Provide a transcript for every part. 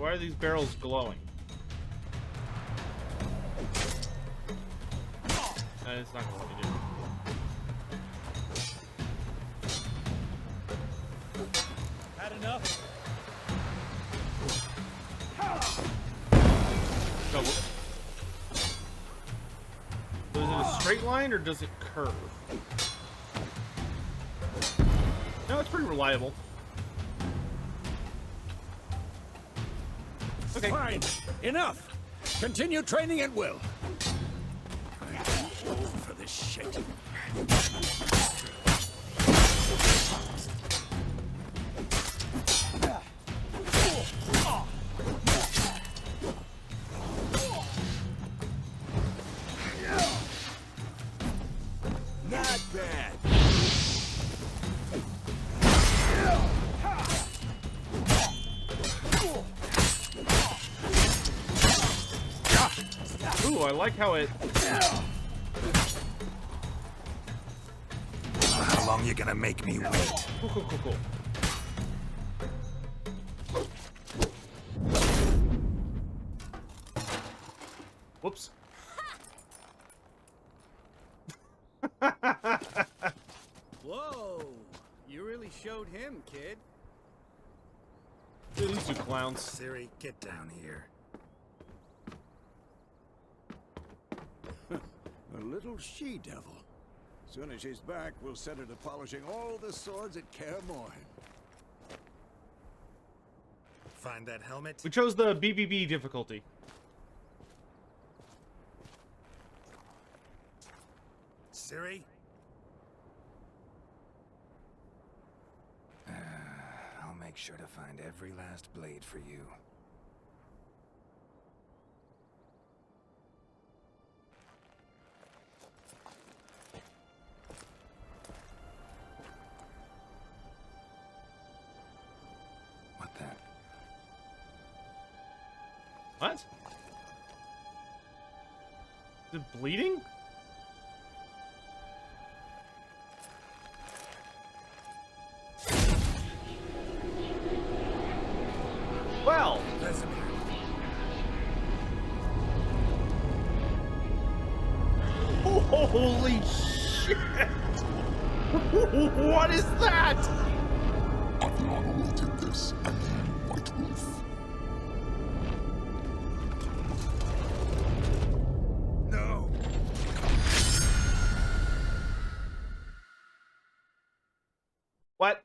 Why are these barrels glowing? It's not gonna let me do it. Had enough? No. So is it a straight line or does it curve? No, it's pretty reliable. Okay. Fine. Enough. Continue training at will. I'm old for this shit. Not bad. Ooh, I like how it... How long you gonna make me wait? Cool. Whoops. Whoa! You really showed him, kid. Dude, these two clowns. Siri, get down here. A little she-devil. Soon as she's back, we'll set her to polishing all the swords at Kaer Morhen. Find that helmet? We chose the BBB difficulty. Siri? I'll make sure to find every last blade for you. What the? What? Is it bleeding? Well, holy shit! What is that? Aviana did this and you, White Wolf. No! What?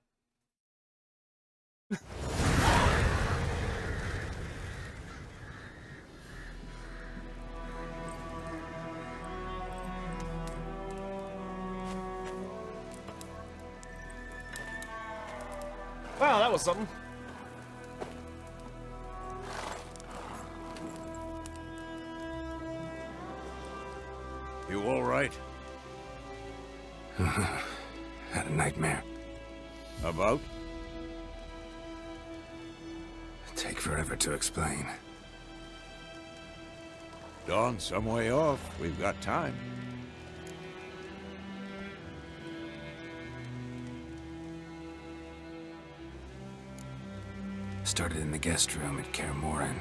Wow, that was something. You all right? Had a nightmare. About? Take forever to explain. Dawn's some way off. We've got time. Started in the guest room at Kaer Morhen.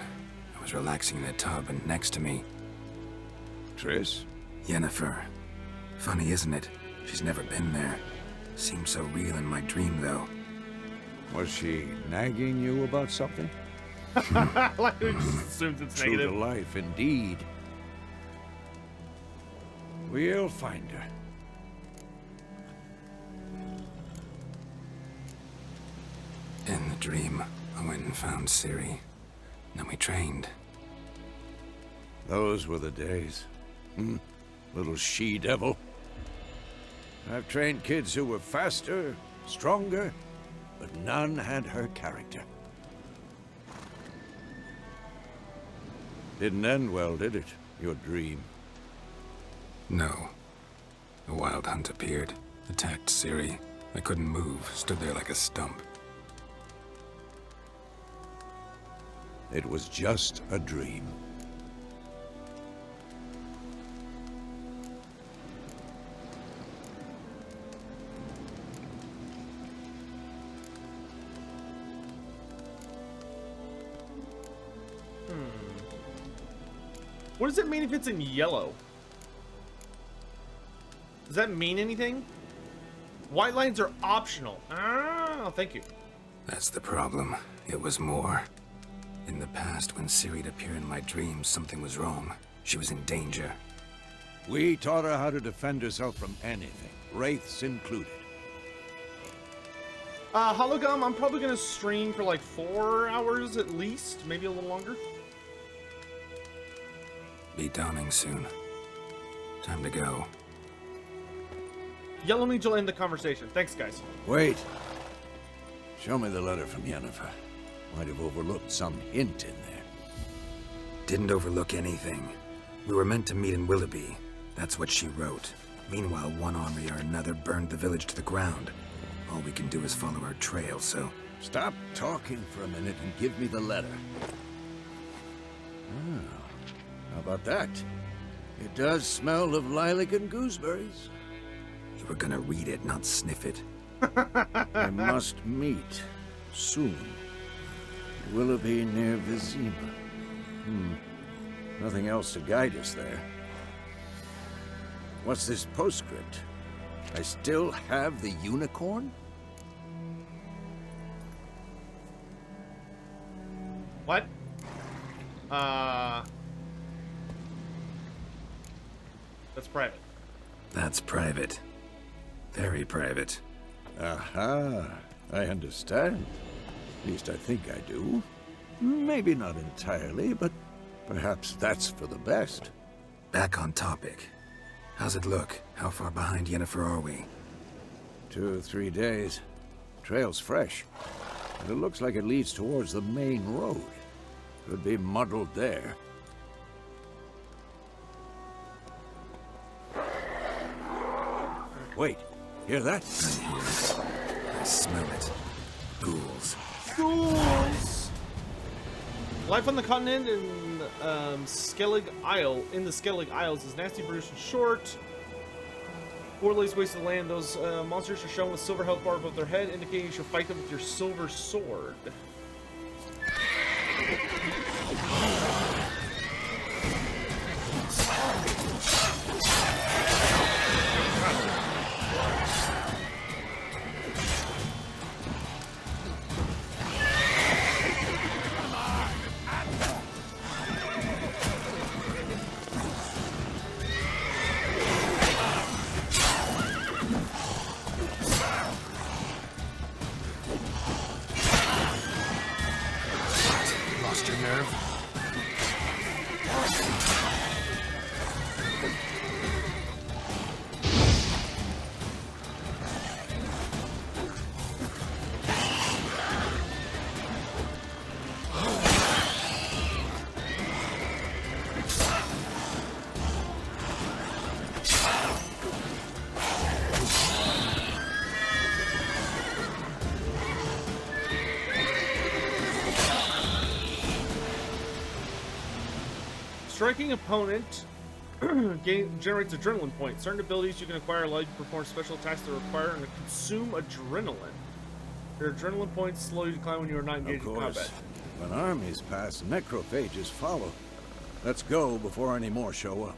I was relaxing in a tub, and next to me, Triss? Yennefer. Funny, isn't it? She's never been there. Seemed so real in my dream, though. Was she nagging you about something? Like it just assumes it's True to negative. life, indeed. We'll find her. In the dream, I went and found Ciri. Then we trained. Those were the days. Little she-devil. I've trained kids who were faster, stronger, but none had her character. Didn't end well, did it? Your dream? No. The Wild Hunt appeared, attacked Ciri. I couldn't move, stood there like a stump. It was just a dream. What does it mean if it's in yellow? Does that mean anything? White lines are optional. Ah, thank you. That's the problem. It was more. In the past, when Ciri'd appear in my dreams, something was wrong. She was in danger. We taught her how to defend herself from anything, wraiths included. Hologum, I'm probably gonna stream for like 4 hours at least, maybe a little longer. Be dawning soon. Time to go. Yellow means you'll end the conversation. Thanks, guys. Wait. Show me the letter from Yennefer. Might have overlooked some hint in there. Didn't overlook anything. We were meant to meet in Willoughby. That's what she wrote. Meanwhile, one army or another burned the village to the ground. All we can do is follow her trail, so... Stop talking for a minute and give me the letter. Ah, how about that? It does smell of lilac and gooseberries. You were gonna read it, not sniff it. I must meet soon. Willoughby near Vizima. Nothing else to guide us there. What's this postscript? I still have the unicorn? What? That's private. That's private. Very private. Aha, I understand. At least I think I do. Maybe not entirely, but perhaps that's for the best. Back on topic. How's it look? How far behind Yennefer are we? 2 or 3 days. Trail's fresh. And it looks like it leads towards the main road. Could be muddled there. Wait, hear that? I hear it. I smell it. Ghouls. Ghouls! Life on the continent in Skellig Isle, in the Skellig Isles, is nasty, brutish, and short. 4 lays waste of the land. Those monsters are shown with silver health bar above their head, indicating you should fight them with your silver sword. Lost your nerve? Striking opponent generates adrenaline points. Certain abilities you can acquire allow you to perform special attacks that require and consume adrenaline. Your adrenaline points slowly decline when you are not engaged in combat. When armies pass, necrophages follow. Let's go before any more show up.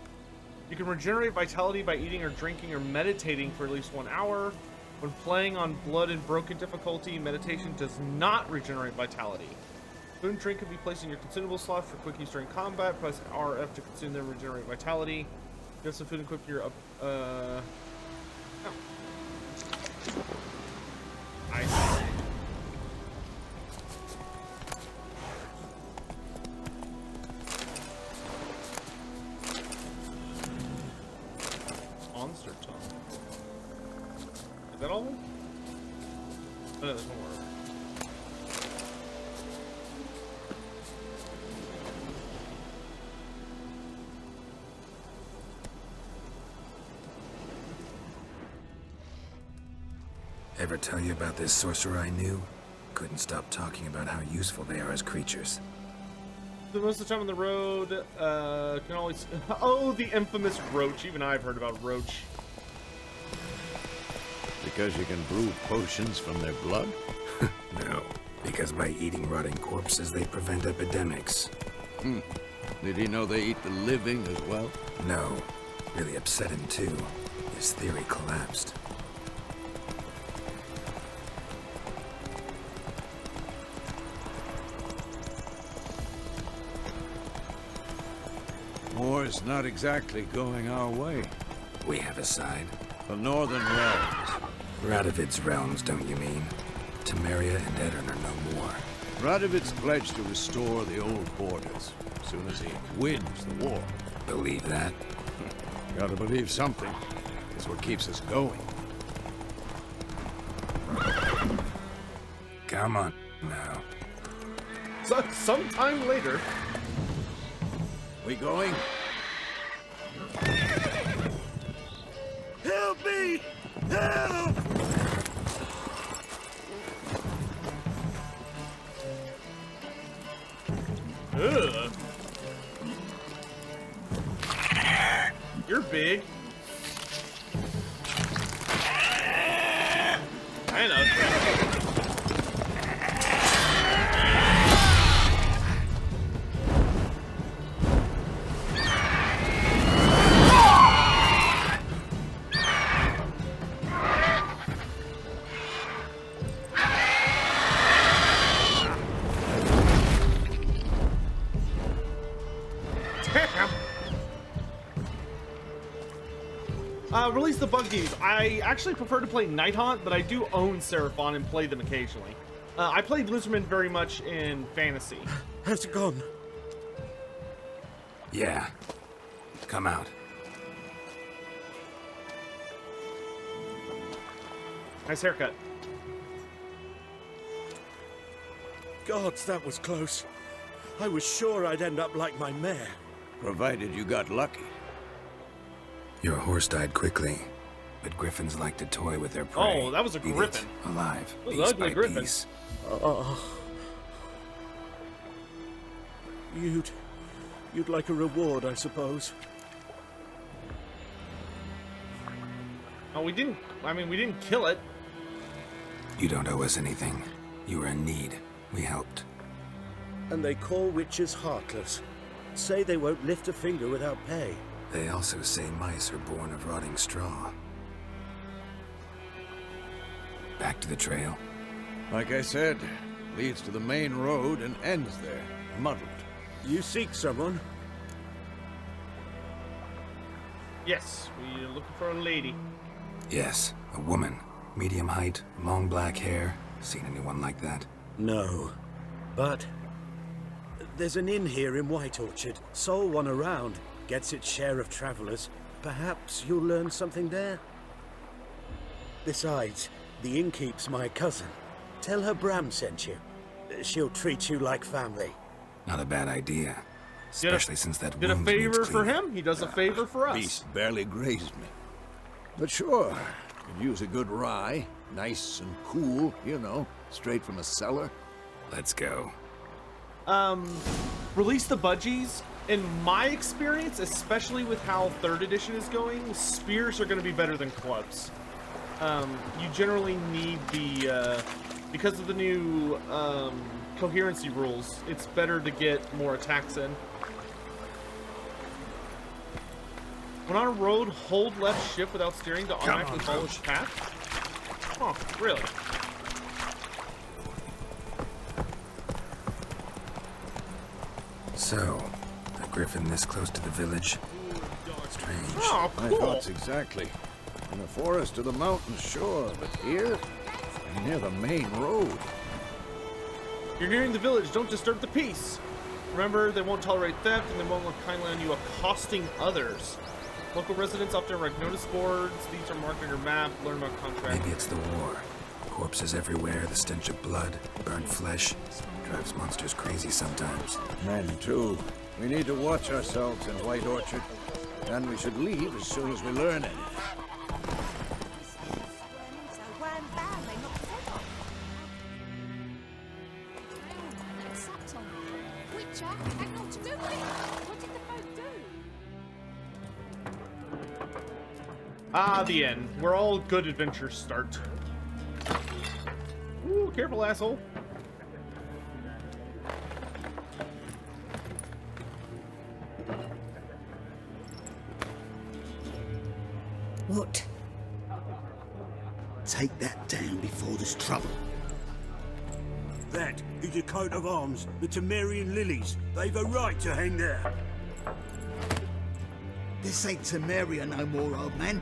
You can regenerate vitality by eating or drinking or meditating for at least 1 hour. When playing on Blood and Broken difficulty, meditation does not regenerate vitality. Food and drink can be placed in your consumable slot for quick use during combat. Press RF to consume them and regenerate vitality. You have some food equipped your Nice. Monster tongue. Is that all? Oh, no, there's one more. Ever tell you about this sorcerer I knew? Couldn't stop talking about how useful they are as creatures. The most of the time on the road, can always... Oh, the infamous Roach. Even I've heard about Roach. Because you can brew potions from their blood? No, because by eating rotting corpses, they prevent epidemics. Did he know they eat the living as well? No. Really upset him, too. His theory collapsed. War's not exactly going our way. We have a side. The Northern Realms. Radovid's realms, don't you mean? Temeria and Edirn are no more. Radovid's pledged to restore the old borders as soon as he wins the war. Believe that? Gotta believe something. It's what keeps us going. Come on now. So, sometime later. We going? Help me! Help! Ugh. You're big. I know. Release the bug games. I actually prefer to play Nighthaunt, but I do own Seraphon and play them occasionally. I played Lizardman very much in fantasy. Has it gone? Yeah. Come out. Nice haircut. Gods, that was close. I was sure I'd end up like my mare. Provided you got lucky. Your horse died quickly, but griffins like to toy with their prey. Oh, that was a Eat it griffin. alive, That was piece an ugly by griffin. piece. You'd like a reward, I suppose. Oh, we didn't kill it. You don't owe us anything. You were in need. We helped. And they call witches heartless. Say they won't lift a finger without pay. They also say mice are born of rotting straw. Back to the trail. Like I said, leads to the main road and ends there, muddled. You seek someone? Yes, we're looking for a lady. Yes, a woman. Medium height, long black hair. Seen anyone like that? No. But there's an inn here in White Orchard. Sole one around. Gets its share of travelers. Perhaps you'll learn something there? Besides, the innkeep's my cousin. Tell her Bram sent you. She'll treat you like family. Not a bad idea. Did a- Especially since that Did a wound needs favor for cleaning. him? He does a favor for us. Beast barely grazed me. But sure, could use a good rye. Nice and cool, you know, straight from a cellar. Let's go. Release the budgies. In my experience, especially with how 3rd edition is going, spears are going to be better than clubs. You generally need the, because of the new coherency rules, it's better to get more attacks in. When on a road, hold left shift without steering to automatically follow its path. Oh, really? So, a griffin this close to the village? Strange. Oh, My cool. thoughts exactly. In the forest or the mountains, sure, but here, near the main road. You're nearing the village. Don't disturb the peace. Remember, they won't tolerate theft, and they won't look kindly on you accosting others. Local residents often erect notice boards. These are marked on your map. Learn about contracts. Maybe it's the war. Corpses everywhere, the stench of blood, burnt flesh. Drives monsters crazy sometimes. Men, too. We need to watch ourselves in White Orchard. And we should leave as soon as we learn anything. Ah, the end. Where all good adventures start. Ooh, careful, asshole. What? Take that down before there's trouble. That is a coat of arms, the Temerian lilies. They've a right to hang there. This ain't Temeria no more, old man.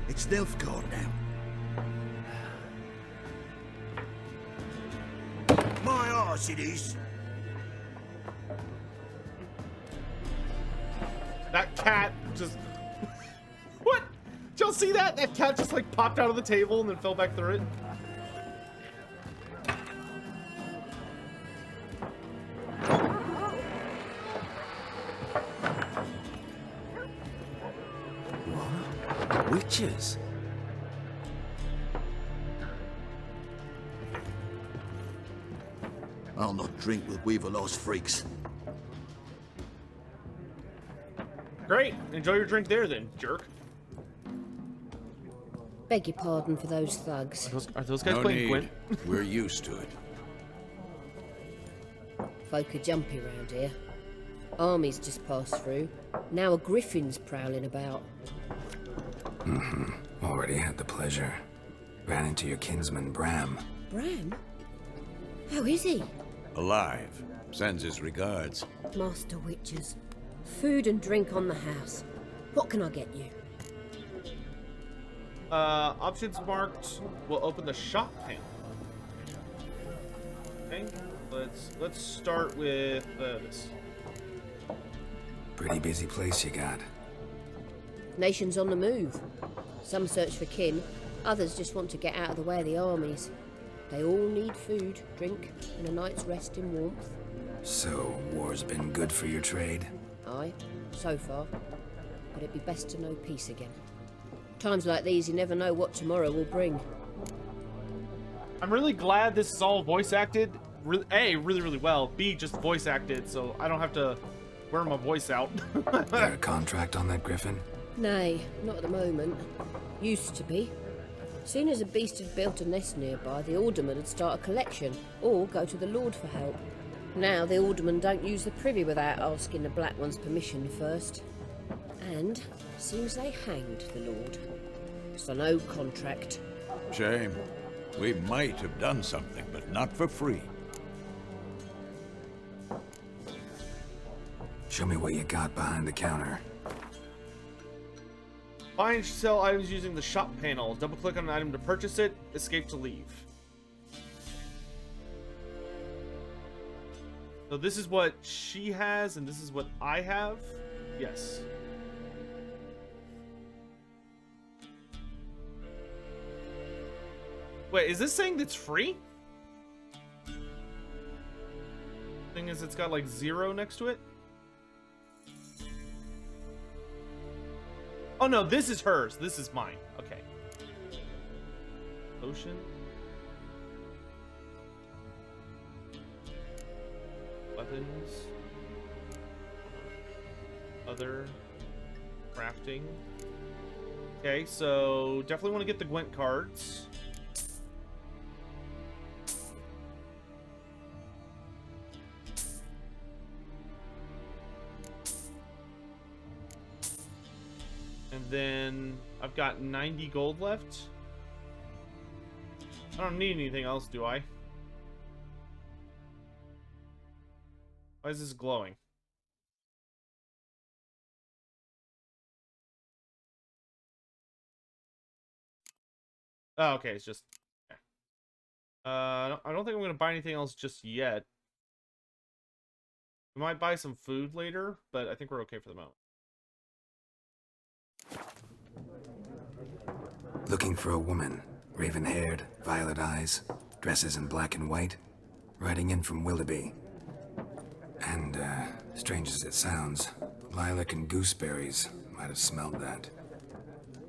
It's Nilfgaard now. My arse it is. That cat just... What? Did y'all see that? That cat just like popped out of the table and then fell back through it. What? Witches? I'll not drink with Weaver-lost freaks. Great. Enjoy your drink there then, jerk. Beg your pardon for those thugs. Are those guys No playing need. Gwent? We're used to it. Folk are jumpy round here. Armies just passed through. Now a griffin's prowling about. Already had the pleasure. Ran into your kinsman, Bram. Bram? How is he? Alive. Sends his regards. Master witches. Food and drink on the house. What can I get you? Options marked will open the shop panel. Okay, let's start with this. Pretty busy place you got. Nations on the move. Some search for kin, others just want to get out of the way of the armies. They all need food, drink, and a night's rest in warmth. So, war's been good for your trade? Aye, so far. But it'd be best to know peace again. Times like these, you never know what tomorrow will bring. I'm really glad this is all voice acted. A, really well. B, just voice acted, so I don't have to wear my voice out. Got a contract on that griffin? Nay, not at the moment. Used to be. Soon as a beast had built a nest nearby, the alderman would start a collection, or go to the lord for help. Now the alderman don't use the privy without asking the Black One's permission first. And seems they hanged the lord. So no contract. Shame. We might have done something, but not for free. Show me what you got behind the counter. Buy and sell items using the shop panel. Double click on an item to purchase it. Escape to leave. So this is what she has, and this is what I have. Yes. Wait, is this saying that's free? Thing is, it's got like 0 next to it. Oh no, this is hers. This is mine. Okay. Ocean. Weapons. Other. Crafting. Okay, so definitely want to get the Gwent cards. And then I've got 90 gold left. I don't need anything else, do I? Why is this glowing? Oh, okay, it's just... Okay. I don't think I'm going to buy anything else just yet. We might buy some food later, but I think we're okay for the moment. Looking for a woman. Raven-haired, violet eyes, dresses in black and white. Riding in from Willoughby. And, strange as it sounds, lilac and gooseberries might have smelled that.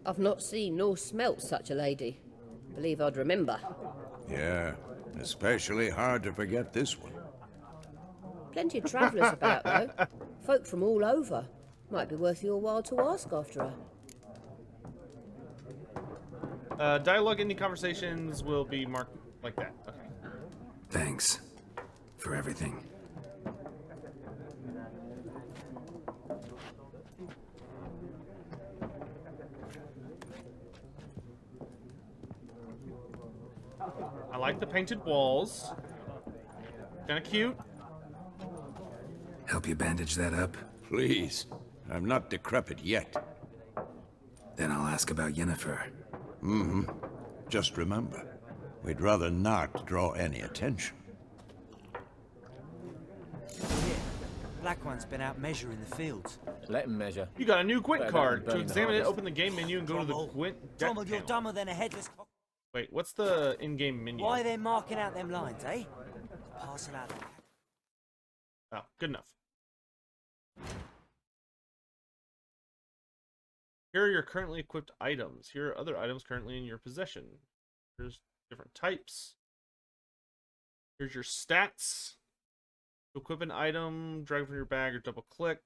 I've not seen nor smelt such a lady. Believe I'd remember. Yeah, especially hard to forget this one. Plenty of travellers about, though. Folk from all over. Might be worth your while to ask after her. Dialogue ending conversations will be marked like that. Okay. Thanks for everything. like the painted walls. Kind of cute. Help you bandage that up? Please. I'm not decrepit yet. Then I'll ask about Yennefer. Just remember, we'd rather not draw any attention. Black One's been out measuring the fields. Let him measure. You got a new Gwent Better card. than To burning the examine it, harvest. open the game menu and go to the Gwent deck Cromwell, you're panel. dumber than a headless cock. Wait, what's the in-game menu? Why are they marking out them lines, eh? Parcel out that. Oh, good enough. Here are your currently equipped items. Here are other items currently in your possession. Here's different types. Here's your stats. To equip an item, drag it from your bag or double click.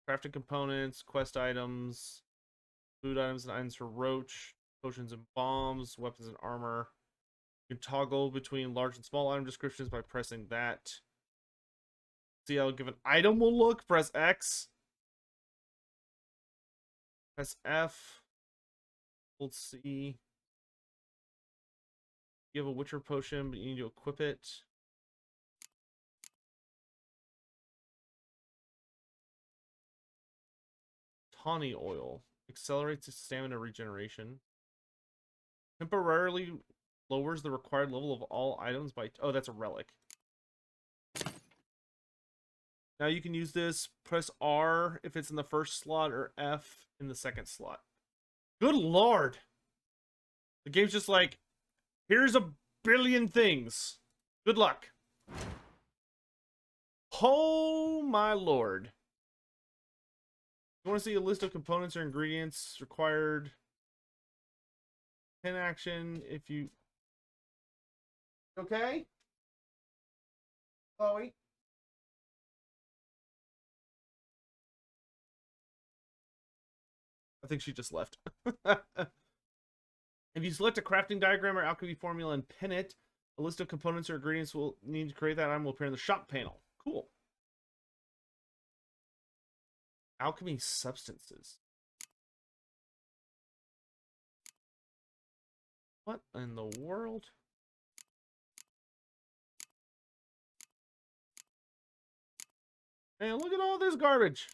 Crafting components, quest items, food items and items for roach, potions and bombs, weapons and armor. You can toggle between large and small item descriptions by pressing that. See how a given item will look? Press X. Press F. Hold C. You have a Witcher potion, but you need to equip it. Tawny oil. Accelerates its stamina regeneration. Temporarily lowers the required level of all items by... Oh, that's a relic. Now you can use this. Press R if it's in the first slot or F in the second slot. Good lord! The game's just like, here's a billion things. Good luck. Oh my lord. You want to see a list of components or ingredients required? Pin action if you... Okay? Chloe? I think she just left. If you select a crafting diagram or alchemy formula and pin it, a list of components or ingredients will need to create that item will appear in the shop panel. Cool. Alchemy substances. What in the world? Hey, look at all this garbage.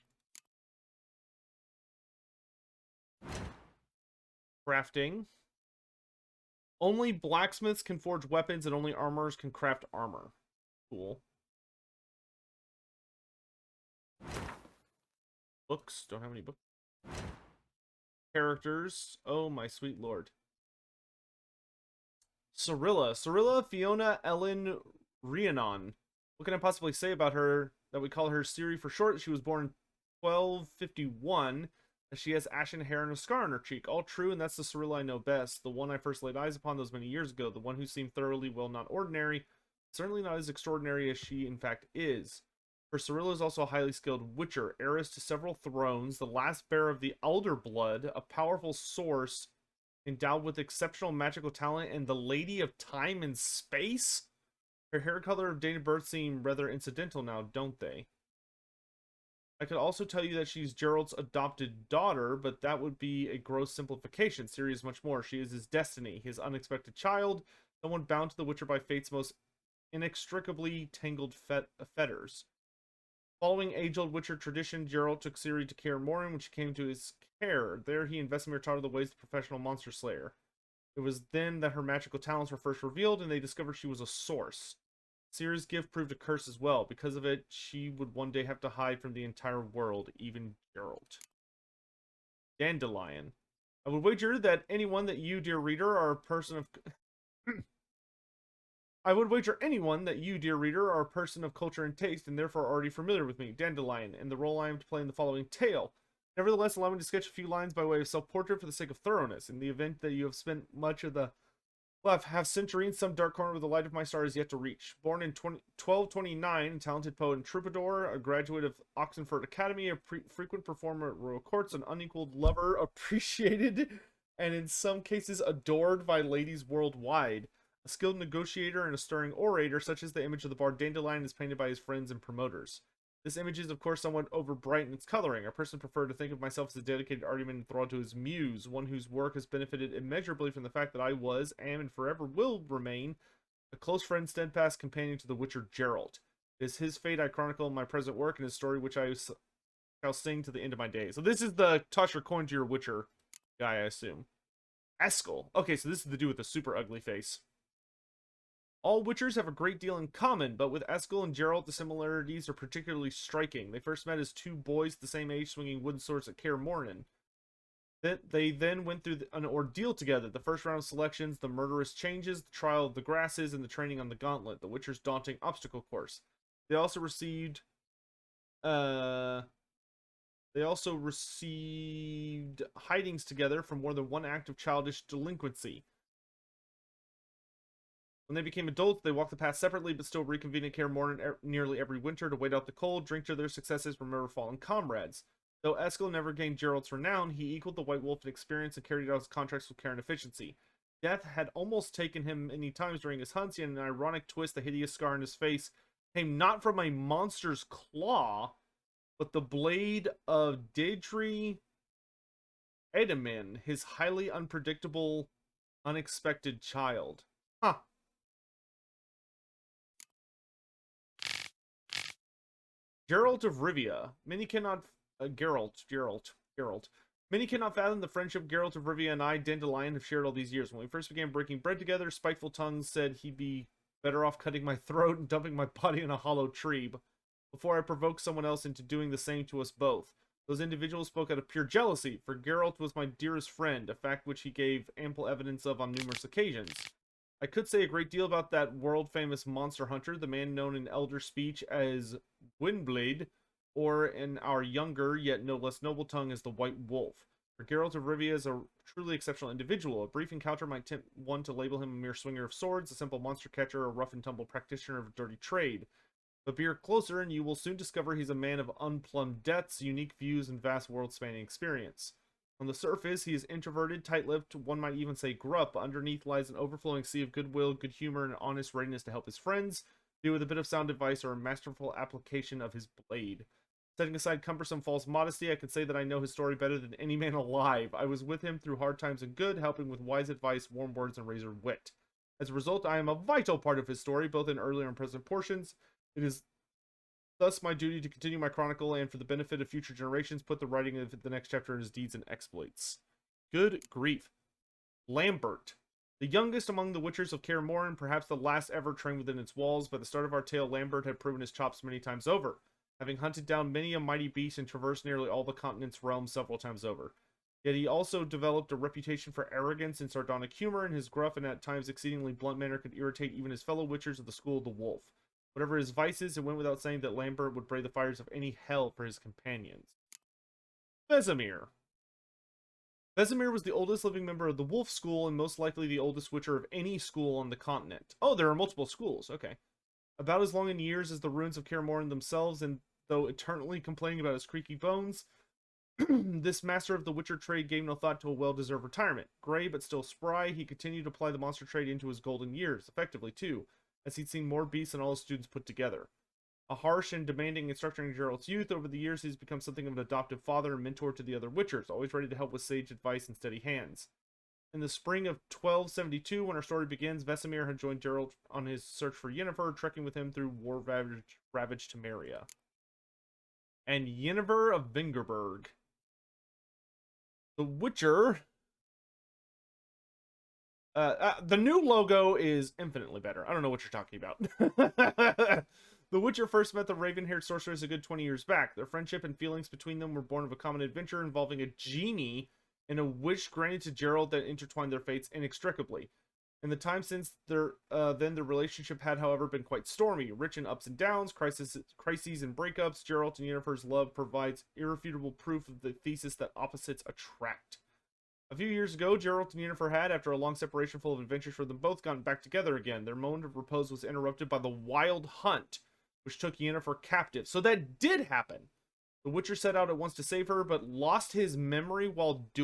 Crafting. Only blacksmiths can forge weapons and only armorers can craft armor. Cool. Books. Don't have any books. Characters. Oh, my sweet lord. Cirilla, Fiona, Ellen, Rhiannon. What can I possibly say about her that we call her Ciri for short? She was born in 1251. She has ashen hair and a scar on her cheek. All true, and that's the Cirilla I know best. The one I first laid eyes upon those many years ago. The one who seemed thoroughly, well, not ordinary. Certainly not as extraordinary as she, in fact, is. For Cirilla is also a highly skilled witcher, heiress to several thrones, the last bearer of the Elder Blood, a powerful source, endowed with exceptional magical talent, and the Lady of Time and Space? Her hair color and date of birth seem rather incidental now, don't they? I could also tell you that she's Gerald's adopted daughter, but that would be a gross simplification. Ciri is much more. She is his destiny, his unexpected child, someone bound to the Witcher by fate's most inextricably tangled fetters. Following age-old Witcher tradition, Gerald took Ciri to Kaer Morhen when she came to his care. There he and Vesemir taught her the ways of the professional monster slayer. It was then that her magical talents were first revealed, and they discovered she was a source. Ciri's gift proved a curse as well. Because of it, she would one day have to hide from the entire world, even Geralt. Dandelion. I would wager that anyone that you, dear reader, are a person of... I would wager anyone that you, dear reader, are a person of culture and taste, and therefore already familiar with me, Dandelion, and the role I am to play in the following tale. Nevertheless, allow me to sketch a few lines by way of self-portrait for the sake of thoroughness. In the event that you have spent much of the half century in some dark corner where the light of my star is yet to reach. Born in 1229, talented poet and troubadour, a graduate of Oxenford Academy, a frequent performer at royal courts, an unequaled lover, appreciated and in some cases adored by ladies worldwide. A skilled negotiator and a stirring orator, such as the image of the bard Dandelion is painted by his friends and promoters. This image is, of course, somewhat overbright in its coloring. I personally prefer to think of myself as a dedicated argument enthralled to his muse, one whose work has benefited immeasurably from the fact that I was, am, and forever will remain a close friend, steadfast companion to the Witcher Geralt. It is his fate I chronicle in my present work, and his story which I shall sing to the end of my days. So this is the toss your coin to your Witcher guy, I assume. Eskel. Okay, so this is the dude with the super ugly face. All Witchers have a great deal in common, but with Eskel and Geralt, the similarities are particularly striking. They first met as two boys the same age swinging wooden swords at Kaer Morhen. They then went through an ordeal together. The first round of selections, the murderous changes, the trial of the grasses, and the training on the gauntlet, the Witcher's daunting obstacle course. They also received hidings together for more than one act of childish delinquency. When they became adults, they walked the path separately, but still reconvened at Kaer Morhen nearly every winter to wait out the cold, drink to their successes, remember fallen comrades. Though Eskel never gained Geralt's renown, he equaled the White Wolf in experience and carried out his contracts with care and efficiency. Death had almost taken him many times during his hunts, yet in an ironic twist, the hideous scar on his face came not from a monster's claw, but the blade of Daedry Edamin, his highly unpredictable, unexpected child. Huh. Geralt of Rivia. Many cannot... Geralt. Many cannot fathom the friendship Geralt of Rivia and I, Dandelion, have shared all these years. When we first began breaking bread together, spiteful tongues said he'd be better off cutting my throat and dumping my body in a hollow tree before I provoked someone else into doing the same to us both. Those individuals spoke out of pure jealousy, for Geralt was my dearest friend, a fact which he gave ample evidence of on numerous occasions. I could say a great deal about that world-famous monster hunter, the man known in elder speech as Gwynblade, or in our younger, yet no less noble tongue as the White Wolf. For Geralt of Rivia is a truly exceptional individual. A brief encounter might tempt one to label him a mere swinger of swords, a simple monster catcher, or a rough-and-tumble practitioner of a dirty trade. But peer closer, and you will soon discover he's a man of unplumbed depths, unique views, and vast world-spanning experience. On the surface, he is introverted, tight-lipped, one might even say gruff, but underneath lies an overflowing sea of goodwill, good humor, and honest readiness to help his friends, be it with a bit of sound advice or a masterful application of his blade. Setting aside cumbersome false modesty, I can say that I know his story better than any man alive. I was with him through hard times and good, helping with wise advice, warm words, and razor wit. As a result, I am a vital part of his story, both in earlier and present portions. It is thus my duty to continue my chronicle and, for the benefit of future generations, put the writing of the next chapter in his deeds and exploits. Good grief. Lambert. The youngest among the Witchers of Kaer Morhen, perhaps the last ever trained within its walls. By the start of our tale, Lambert had proven his chops many times over, having hunted down many a mighty beast and traversed nearly all the continent's realms several times over. Yet he also developed a reputation for arrogance and sardonic humor, and his gruff and at times exceedingly blunt manner could irritate even his fellow Witchers of the School of the Wolf. Whatever his vices, it went without saying that Lambert would brave the fires of any hell for his companions. Vesemir. Vesemir was the oldest living member of the Wolf School and most likely the oldest Witcher of any school on the continent. Oh, there are multiple schools, okay. About as long in years as the ruins of Kaer Morhen themselves, and though eternally complaining about his creaky bones, this master of the Witcher trade gave no thought to a well-deserved retirement. Gray but still spry, he continued to apply the monster trade into his golden years, effectively too, as he'd seen more beasts than all his students put together. A harsh and demanding instructor in Geralt's youth, over the years he's become something of an adoptive father and mentor to the other Witchers, always ready to help with sage advice and steady hands. In the spring of 1272, when our story begins, Vesemir had joined Geralt on his search for Yennefer, trekking with him through war-ravaged Temeria. And Yennefer of Vingerberg. The Witcher... the new logo is infinitely better. I don't know what you're talking about. The Witcher first met the raven-haired sorceress a good 20 years back. Their friendship and feelings between them were born of a common adventure involving a genie and a wish granted to Geralt that intertwined their fates inextricably. In the time since their relationship had, however, been quite stormy, rich in ups and downs, crises and breakups. Geralt and Yennefer's love provides irrefutable proof of the thesis that opposites attract. A few years ago, Geralt and Yennefer had, after a long separation full of adventures for them both, gotten back together again. Their moment of repose was interrupted by the wild hunt, which took Yennefer captive. So that did happen. The Witcher set out at once to save her, but lost his memory while doing